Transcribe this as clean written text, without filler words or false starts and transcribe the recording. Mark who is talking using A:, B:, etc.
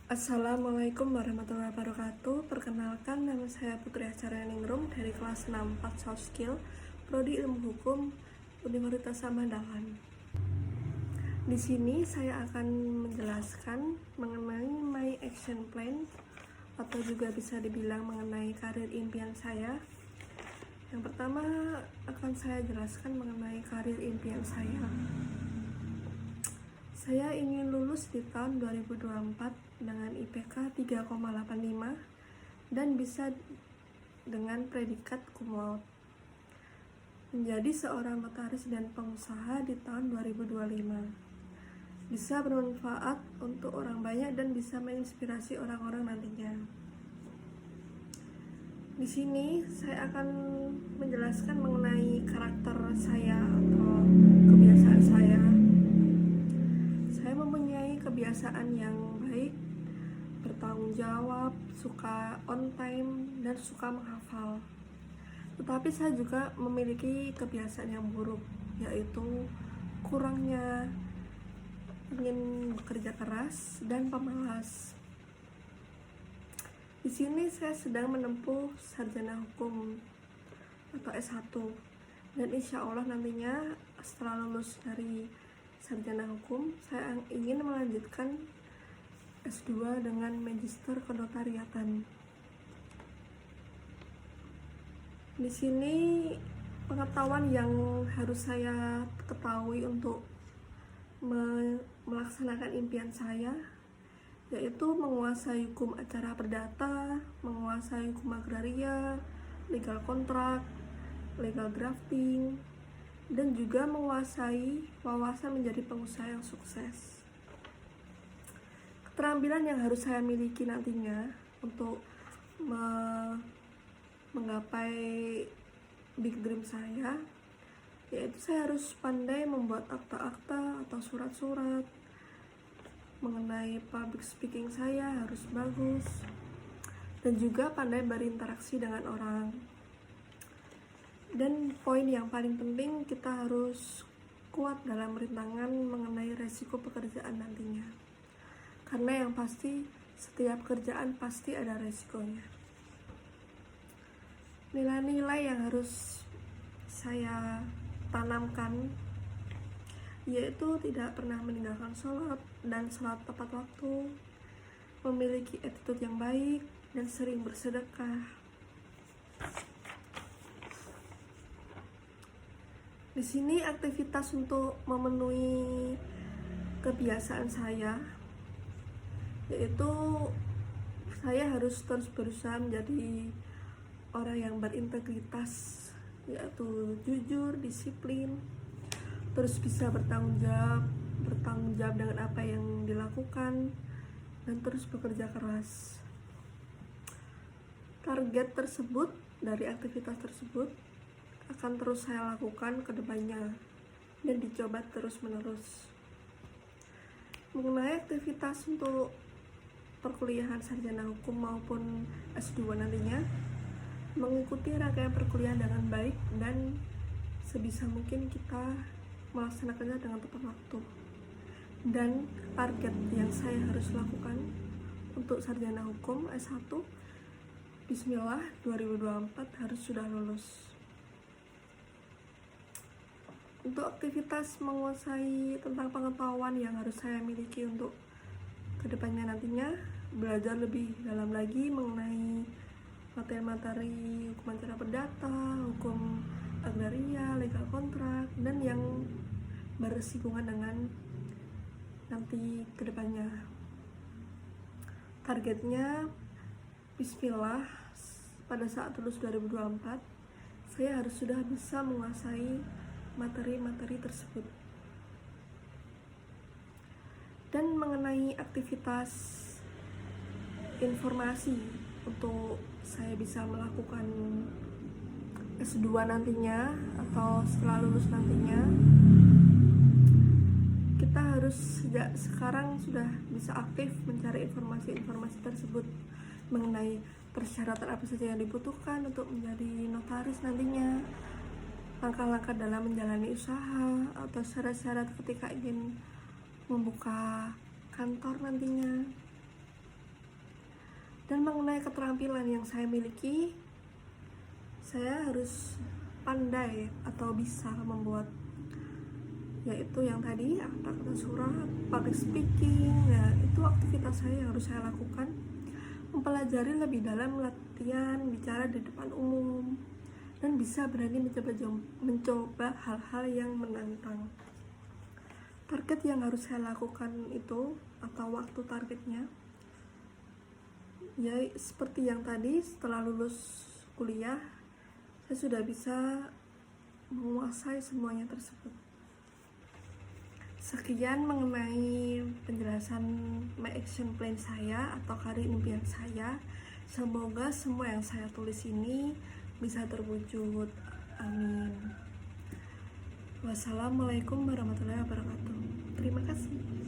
A: Assalamualaikum warahmatullahi wabarakatuh. Perkenalkan, nama saya Putri Acarya Ningrum dari kelas 6 4 Soft Skill, Prodi Ilmu Hukum, Universitas Samadangan. Di sini saya akan menjelaskan mengenai my action plan atau juga bisa dibilang mengenai karir impian saya. Yang pertama akan saya jelaskan mengenai karir impian saya. Saya ingin lulus di tahun 2024 dengan IPK 3,85 dan bisa dengan predikat cum laude. Menjadi seorang notaris dan pengusaha di tahun 2025. Bisa bermanfaat untuk orang banyak dan bisa menginspirasi orang-orang nantinya. Di sini saya akan menjelaskan mengenai karakter saya atau kebiasaan saya. Saya mempunyai kebiasaan yang baik, bertanggung jawab, suka on time, dan suka menghafal. Tetapi saya juga memiliki kebiasaan yang buruk, yaitu kurangnya ingin bekerja keras dan pemalas. Di sini saya sedang menempuh sarjana hukum atau S1, dan insya Allah nantinya setelah lulus dari sarjana hukum, saya ingin melanjutkan S2 dengan magister kenotariatan. Di sini pengetahuan yang harus saya ketahui untuk melaksanakan impian saya, yaitu menguasai hukum acara perdata, menguasai hukum agraria, legal kontrak, legal drafting, dan juga menguasai wawasan menjadi pengusaha yang sukses. Keterampilan yang harus saya miliki nantinya untuk menggapai big dream saya, yaitu saya harus pandai membuat akta-akta atau surat-surat. Mengenai public speaking saya harus bagus, dan juga pandai berinteraksi dengan orang. Dan poin yang paling penting, kita harus kuat dalam rintangan mengenai resiko pekerjaan nantinya. Karena yang pasti, setiap pekerjaan pasti ada resikonya. Nilai-nilai yang harus saya tanamkan, yaitu tidak pernah meninggalkan sholat dan sholat tepat waktu, memiliki attitude yang baik, dan sering bersedekah. Di sini aktivitas untuk memenuhi kebiasaan saya, yaitu saya harus terus berusaha menjadi orang yang berintegritas, yaitu jujur, disiplin, terus bisa bertanggung jawab dengan apa yang dilakukan, dan terus bekerja keras. Target tersebut dari aktivitas tersebut akan terus saya lakukan ke depannya dan dicoba terus-menerus. Mengenai aktivitas untuk perkuliahan sarjana hukum maupun S2 nantinya, mengikuti rangkaian perkuliahan dengan baik dan sebisa mungkin kita melaksanakannya dengan tepat waktu. Dan target yang saya harus lakukan untuk sarjana hukum S1, bismillah 2024 harus sudah lulus. Untuk aktivitas menguasai tentang pengetahuan yang harus saya miliki untuk kedepannya nantinya, belajar lebih dalam lagi mengenai materi-materi hukum acara perdata, hukum agraria, legal kontrak, dan yang bersinggungan dengan nanti kedepannya. Targetnya bismillah pada saat lulus 2024 saya harus sudah bisa menguasai materi-materi tersebut. Dan mengenai aktivitas informasi untuk saya bisa melakukan S2 nantinya atau setelah lulus nantinya, kita harus sejak sekarang sudah bisa aktif mencari informasi-informasi tersebut mengenai persyaratan apa saja yang dibutuhkan untuk menjadi notaris nantinya, langkah-langkah dalam menjalani usaha atau syarat-syarat ketika ingin membuka kantor nantinya, mengenai keterampilan yang saya miliki, saya harus pandai atau bisa membuat, yaitu yang tadi akta surat, public speaking. Nah, itu aktivitas saya yang harus saya lakukan. Mempelajari lebih dalam latihan bicara di depan umum, dan bisa berani mencoba hal-hal yang menantang. Target yang harus saya lakukan itu, atau waktu targetnya, ya seperti yang tadi, setelah lulus kuliah saya sudah bisa menguasai semuanya tersebut. Sekian mengenai penjelasan my action plan saya atau karir impian saya. Semoga semua yang saya tulis ini bisa terwujud. Amin. Wassalamualaikum warahmatullahi wabarakatuh. Terima kasih.